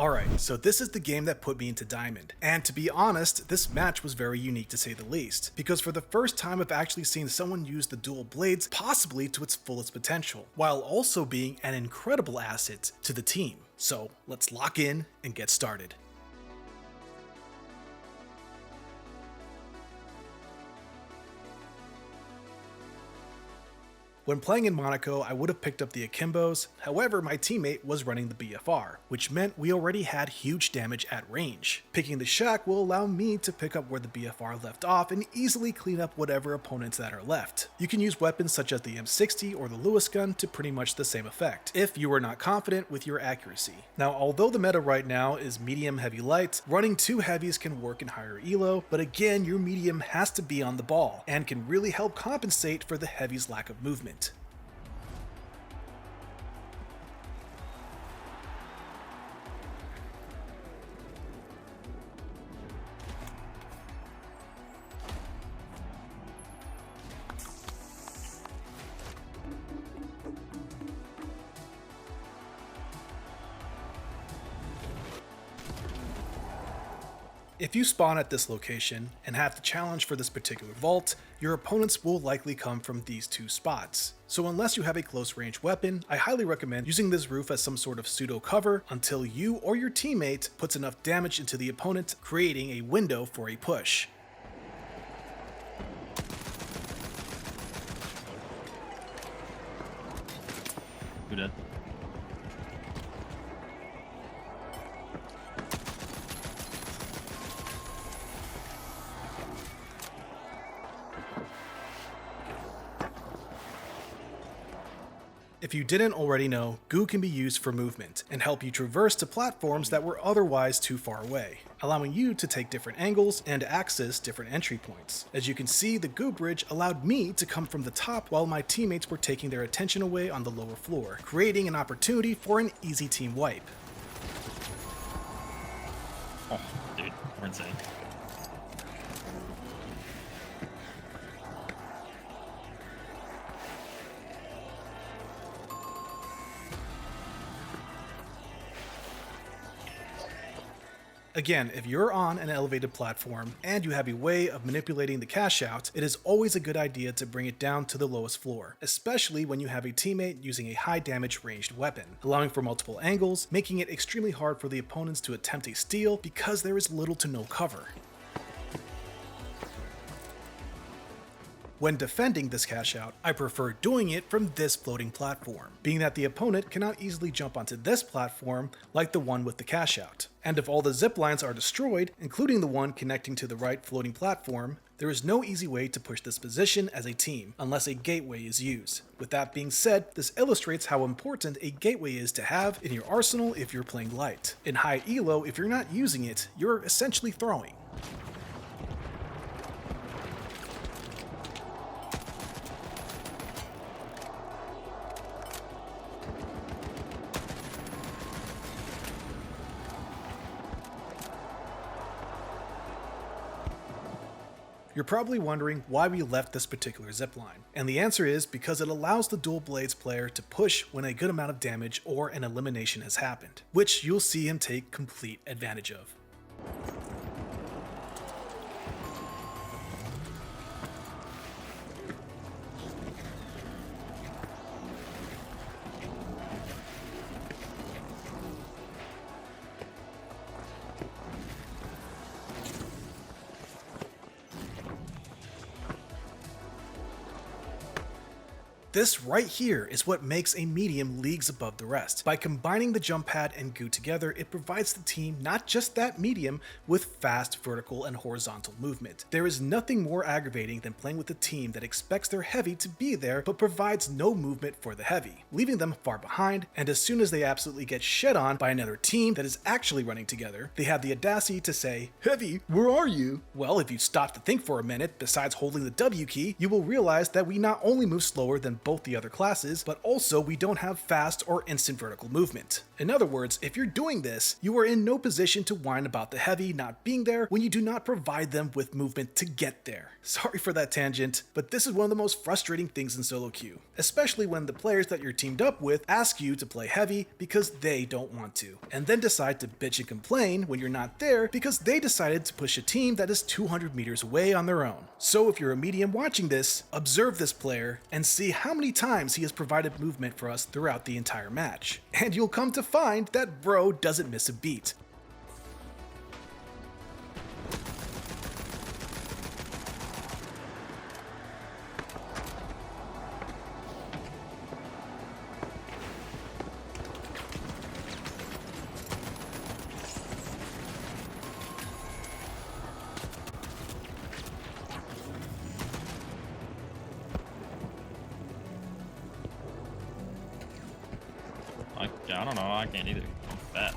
Alright, so this is the game that put me into Diamond. And to be honest, this match was very unique to say the least, because for the first time I've actually seen someone use the dual blades possibly to its fullest potential, while also being an incredible asset to the team. So let's lock in and get started. When playing in Monaco, I would have picked up the Akimbos, however my teammate was running the BFR, which meant we already had huge damage at range. Picking the Shack will allow me to pick up where the BFR left off and easily clean up whatever opponents that are left. You can use weapons such as the M60 or the Lewis gun to pretty much the same effect, if you are not confident with your accuracy. Now although the meta right now is medium heavy light, running two heavies can work in higher elo, but again your medium has to be on the ball, and can really help compensate for the heavy's lack of movement. If you spawn at this location and have the challenge for this particular vault, your opponents will likely come from these two spots. So unless you have a close range weapon, I highly recommend using this roof as some sort of pseudo cover until you or your teammate puts enough damage into the opponent, creating a window for a push. Who did? If you didn't already know, goo can be used for movement and help you traverse to platforms that were otherwise too far away, allowing you to take different angles and access different entry points. As you can see, the goo bridge allowed me to come from the top while my teammates were taking their attention away on the lower floor, creating an opportunity for an easy team wipe. Oh, dude, we're insane. Again, if you're on an elevated platform and you have a way of manipulating the cash out, it is always a good idea to bring it down to the lowest floor, especially when you have a teammate using a high damage ranged weapon, allowing for multiple angles, making it extremely hard for the opponents to attempt a steal because there is little to no cover. When defending this cash out, I prefer doing it from this floating platform, being that the opponent cannot easily jump onto this platform like the one with the cash out. And if all the zip lines are destroyed, including the one connecting to the right floating platform, there is no easy way to push this position as a team, unless a gateway is used. With that being said, this illustrates how important a gateway is to have in your arsenal if you're playing light. In high elo, if you're not using it, you're essentially throwing. You're probably wondering why we left this particular zipline, and the answer is because it allows the dual blades player to push when a good amount of damage or an elimination has happened, which you'll see him take complete advantage of. This right here is what makes a medium leagues above the rest. By combining the jump pad and goo together, it provides the team not just that medium with fast vertical and horizontal movement. There is nothing more aggravating than playing with a team that expects their heavy to be there but provides no movement for the heavy, leaving them far behind, and as soon as they absolutely get shed on by another team that is actually running together, they have the audacity to say, "Heavy, where are you?" Well, if you stop to think for a minute, besides holding the W key, you will realize that we not only move slower than both the other classes, but also we don't have fast or instant vertical movement. In other words, if you're doing this, you are in no position to whine about the heavy not being there when you do not provide them with movement to get there. Sorry for that tangent, but this is one of the most frustrating things in SoloQ, especially when the players that you're teamed up with ask you to play heavy because they don't want to, and then decide to bitch and complain when you're not there because they decided to push a team that is 200 meters away on their own. So if you're a medium watching this, observe this player and see how many times he has provided movement for us throughout the entire match. And you'll come to find that bro doesn't miss a beat. I don't know, I can't either. I'm fat.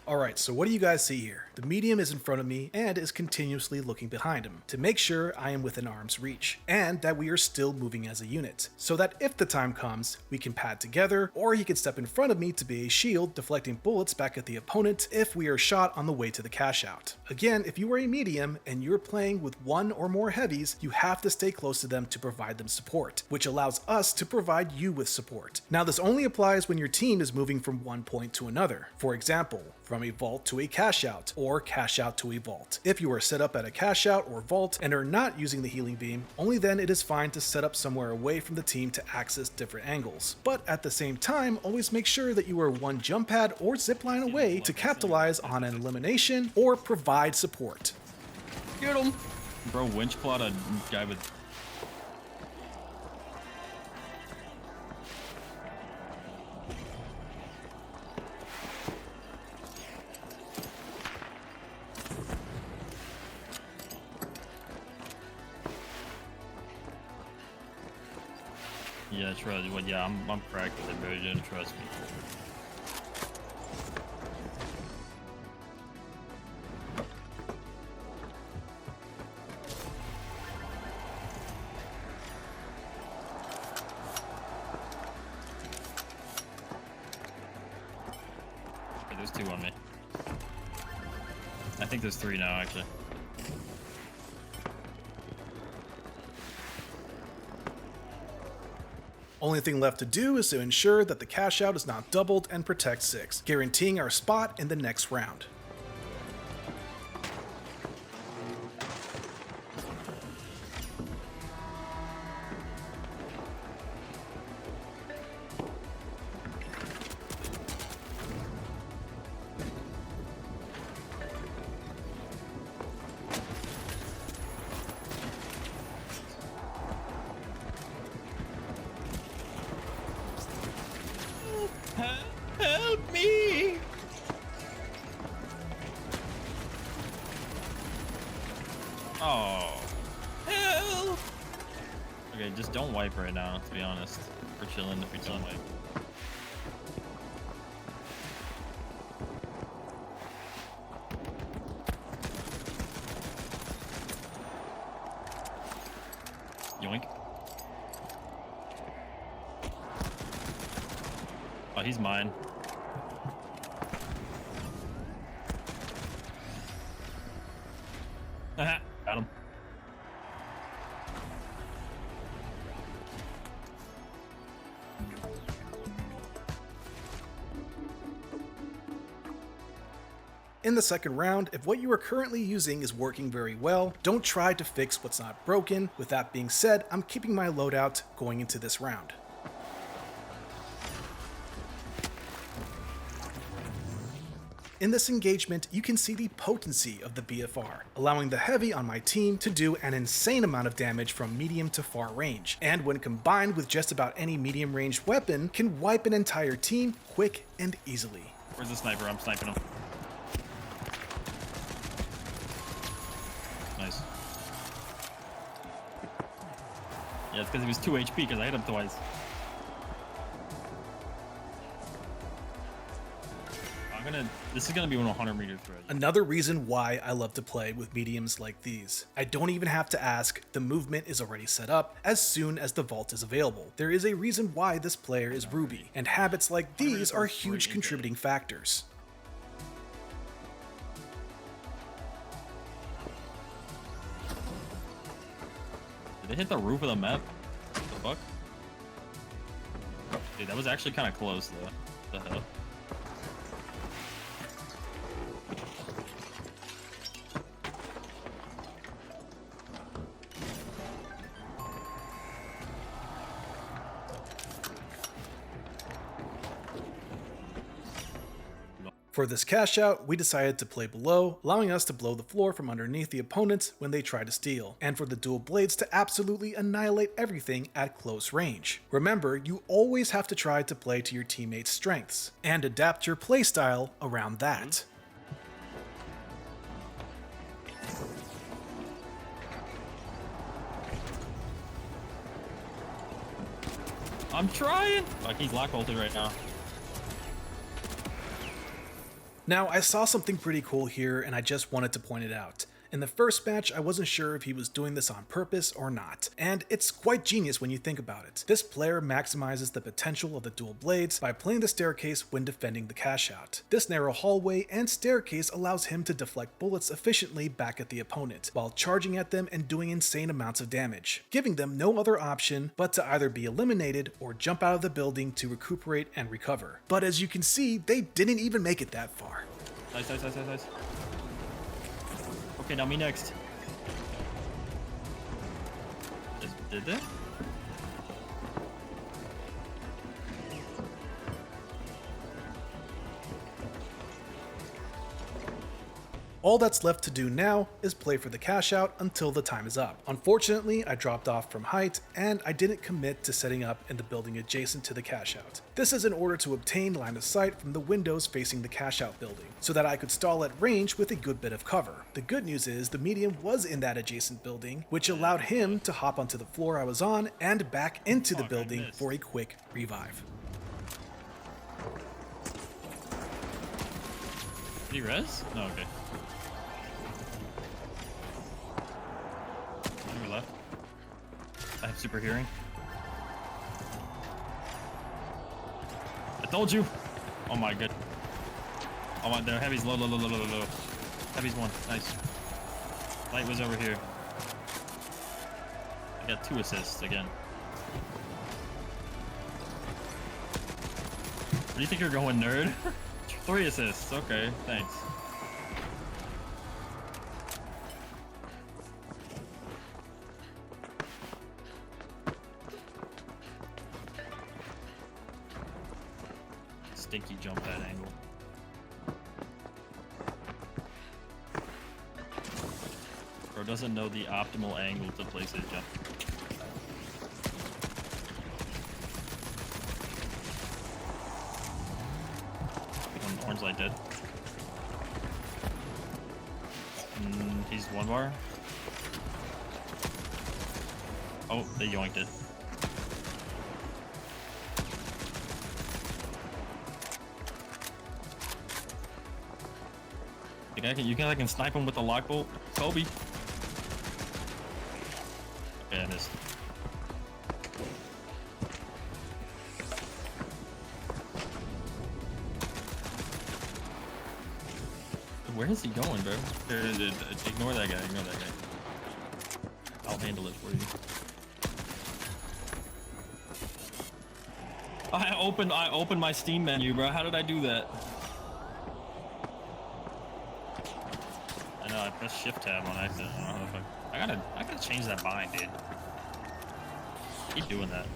Alright, so what do you guys see here? The medium is in front of me and is continuously looking behind him to make sure I am within arm's reach and that we are still moving as a unit, so that if the time comes, we can pad together, or he can step in front of me to be a shield deflecting bullets back at the opponent if we are shot on the way to the cash out. Again, if you are a medium and you're playing with one or more heavies, you have to stay close to them to provide them support, which allows us to provide you with support. Now this only applies when your team is moving from one point to another. For example, from a vault to a cash out, or cash out to a vault. If you are set up at a cash out or vault and are not using the healing beam, only then it is fine to set up somewhere away from the team to access different angles. But at the same time, always make sure that you are one jump pad or zipline away to capitalize on an elimination or provide support. Get him! Bro, winch plot a guy with... Yeah, trust. Well, yeah, I'm cracked with it, bro. You don't trust me. Okay, there's two on me. I think there's three now, actually. Only thing left to do is to ensure that the cash out is not doubled and protect 6, guaranteeing our spot in the next round. Help me! Oh. Help! Okay, just don't wipe right now, to be honest. We're chilling if we don't wipe. Yoink. Oh, he's mine. Got him. In the second round, if what you are currently using is working very well, don't try to fix what's not broken. With that being said, I'm keeping my loadout going into this round. In this engagement, you can see the potency of the BFR, allowing the heavy on my team to do an insane amount of damage from medium to far range, and when combined with just about any medium ranged weapon, can wipe an entire team quick and easily. Where's the sniper? I'm sniping him. Nice. Yeah, it's because he was 2 HP because I hit him twice. This is gonna be 100-meter thread. Another reason why I love to play with mediums like these. I don't even have to ask, the movement is already set up as soon as the vault is available. There is a reason why this player is Ruby, and habits like these are huge contributing factors. Did they hit the roof of the map? What the fuck? Dude, that was actually kind of close though. The hell? For this cash out, we decided to play below, allowing us to blow the floor from underneath the opponents when they try to steal, and for the dual blades to absolutely annihilate everything at close range. Remember, you always have to try to play to your teammates' strengths, and adapt your playstyle around that. I'm trying! Like, he's lock bolted right now. Now, I saw something pretty cool here and I just wanted to point it out. In the first match, I wasn't sure if he was doing this on purpose or not, and it's quite genius when you think about it. This player maximizes the potential of the dual blades by playing the staircase when defending the cash out. This narrow hallway and staircase allows him to deflect bullets efficiently back at the opponent, while charging at them and doing insane amounts of damage, giving them no other option but to either be eliminated or jump out of the building to recuperate and recover. But as you can see, they didn't even make it that far. Nice. Okay, now me next. Did they? All that's left to do now is play for the cash out until the time is up. Unfortunately, I dropped off from height and I didn't commit to setting up in the building adjacent to the cash out. This is in order to obtain line of sight from the windows facing the cash out building, so that I could stall at range with a good bit of cover. The good news is the medium was in that adjacent building, which allowed him to hop onto the floor I was on and back into the building for a quick revive. Did he res? No, okay. Left. I have super hearing. I told you. Oh my god. Oh my, there. Heavy's low. Heavy's one. Nice. Light was over here. I got 2 assists again. Where do you think you're going, nerd? 3 assists. Okay, thanks. Stinky jump that angle. Bro doesn't know the optimal angle to place his jump. Orange light dead. He's 1 bar. Oh, they yoinked it. You think I can snipe him with the lock bolt? Kobe. Okay, I missed. Where is he going, bro? Ignore that guy. I'll handle it for you. I opened my Steam menu, bro. How did I do that? I pressed shift tab on accident. I don't know if I gotta change that bind, dude. Keep doing that.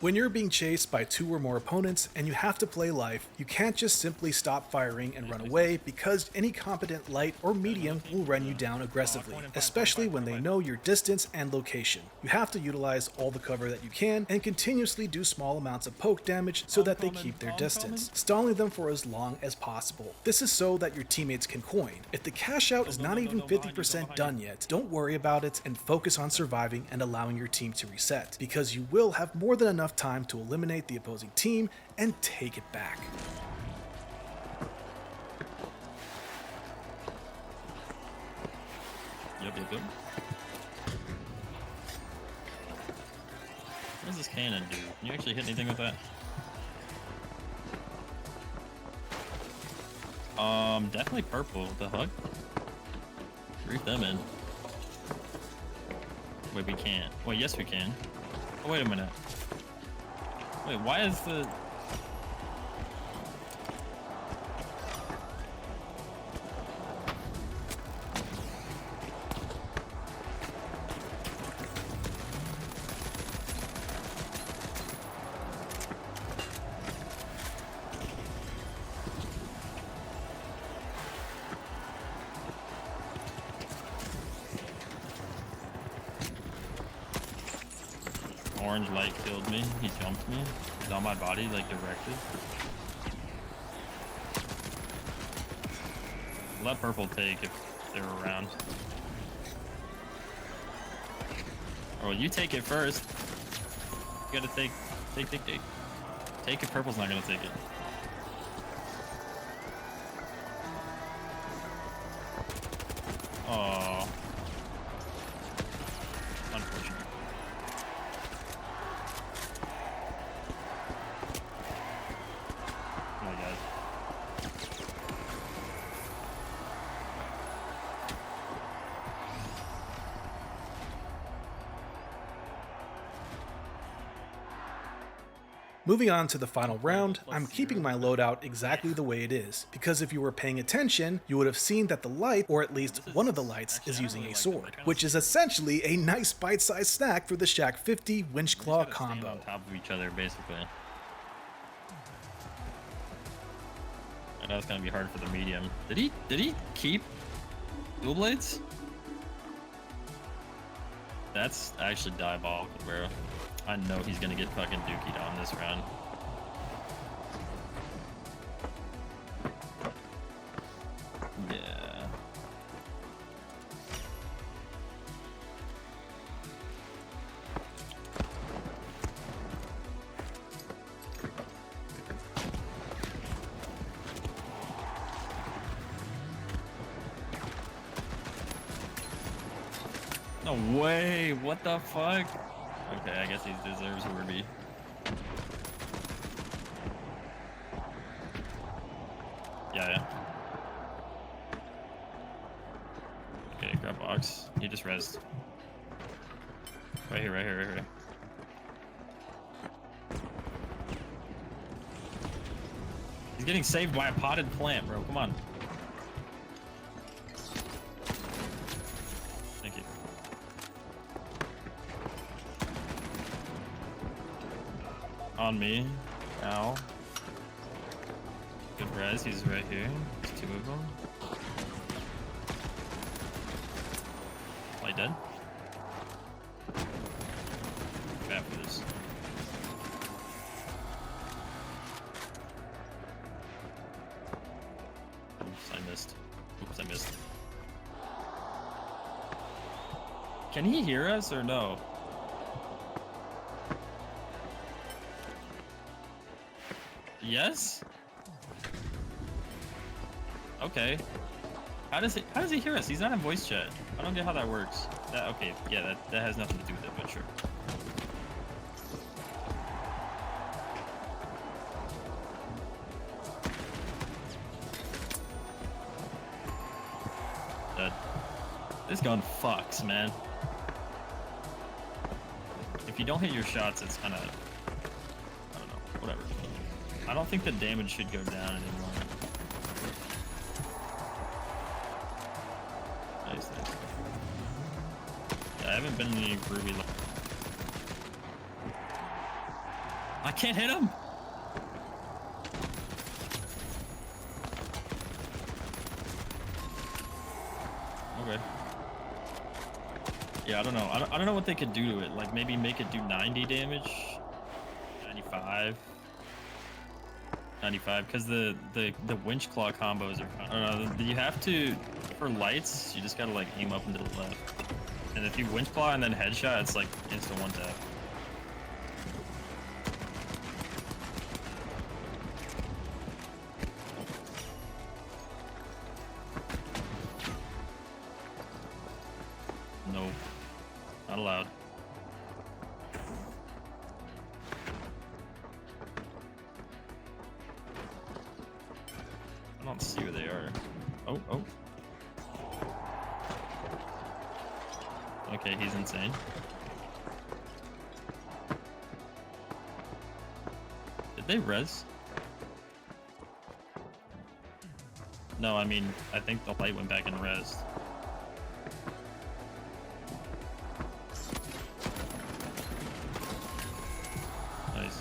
When you're being chased by 2 or more opponents and you have to play life, you can't just simply stop firing and run away, because any competent light or medium will run you down aggressively, especially when they know your distance and location. You have to utilize all the cover that you can and continuously do small amounts of poke damage so that they keep their distance, stalling them for as long as possible. This is so that your teammates can coin. If the cash out is not even 50% done yet, don't worry about it and focus on surviving and allowing your team to reset, because you will have more than enough time to eliminate the opposing team and take it back. Yep. What does this cannon do? Can you actually hit anything with that? Definitely purple. The hug? Reef them in. Wait, we can't. Wait, yes we can. Oh, wait a minute. Wait, why is the... Orange light killed me. He jumped me. He's on my body, like, directed. Let purple take if they're around. Oh, you take it first. You gotta take. Take it. Purple's not gonna take it. Oh. Unfortunate. Oh my god. Moving on to the final round, I'm keeping my loadout exactly the way it is, because if you were paying attention, you would have seen that the light, or at least one of the lights, is using a sword, which is essentially a nice bite-sized snack for the Shack 50 Winch Claw combo. On top of each other, basically. I know it's gonna be hard for the medium. Did he keep dual blades? That's actually diabolical, bro. I know he's gonna get fucking dookied on this round. Yeah. No way! What the fuck? Okay, I guess he deserves Ruby. Yeah. Okay, grab box. He just rezzed. Right here. He's getting saved by a potted plant, bro. Come on. Thank you. On me. Ow. Good res, he's right here. There's two of them. Light dead. Bad for this. Oops, I missed. Can he hear us or no? Yes? Okay. How does he hear us? He's not in voice chat. I don't get how that works. Okay, yeah, that has nothing to do with it, but sure. This gun fucks, man. If you don't hit your shots, it's kind of, I don't know, whatever. I don't think the damage should go down anymore. Nice. Yeah, I haven't been in any Ruby. I can't hit him. Okay. Yeah, I don't know. I don't know what they could do to it. Like maybe make it do 90 damage, 95, because the winch claw combos are. I don't know. You have to for lights. You just gotta like aim up and to the left, and if you winch claw and then headshot, it's like instant one tap. allowed. I don't see where they are. Oh, oh. Okay, he's insane. Did they res? No, I mean, I think the light went back and res. Nice.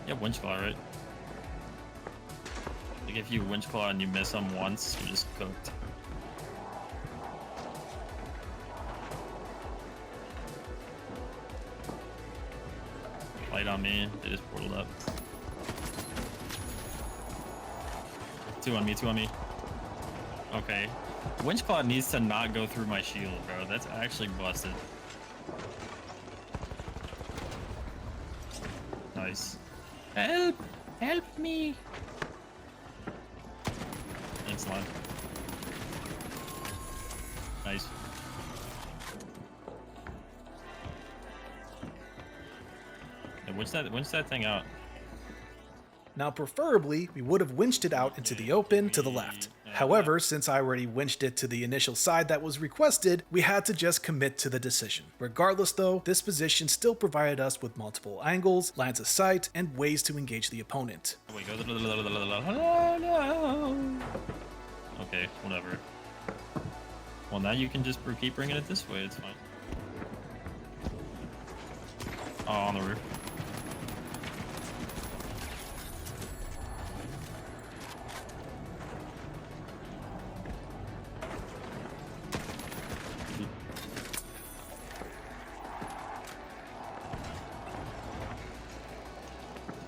You have winch claw, right? Like if you winch claw and you miss them once, you're just cooked. Light on me, they just portaled up. 2 on me, 2 on me. Okay. Winch claw needs to not go through my shield, bro. That's actually busted. Nice. Help! Help me! Thanks, Lon. Nice. Yeah, winch that thing out. Now preferably, we would have winched it out into the open to the left. However, since I already winched it to the initial side that was requested, we had to just commit to the decision. Regardless though, this position still provided us with multiple angles, lines of sight, and ways to engage the opponent. Wait, go. Okay, whatever. Well, now you can just keep bringing it this way, it's fine. Oh, on the roof.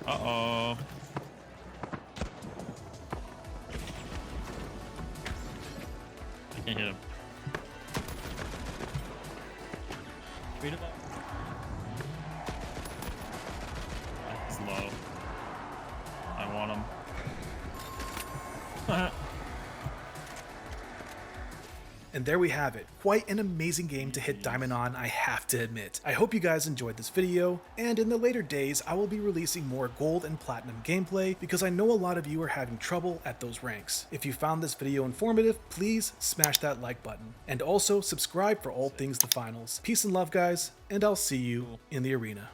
Uh-oh. I can't hit him. Beat him up. That's low. I want him. And there we have it. Quite an amazing game to hit Diamond on, I have to admit. I hope you guys enjoyed this video, and in the later days, I will be releasing more Gold and Platinum gameplay because I know a lot of you are having trouble at those ranks. If you found this video informative, please smash that like button. And also subscribe for all things the finals. Peace and love, guys, and I'll see you in the arena.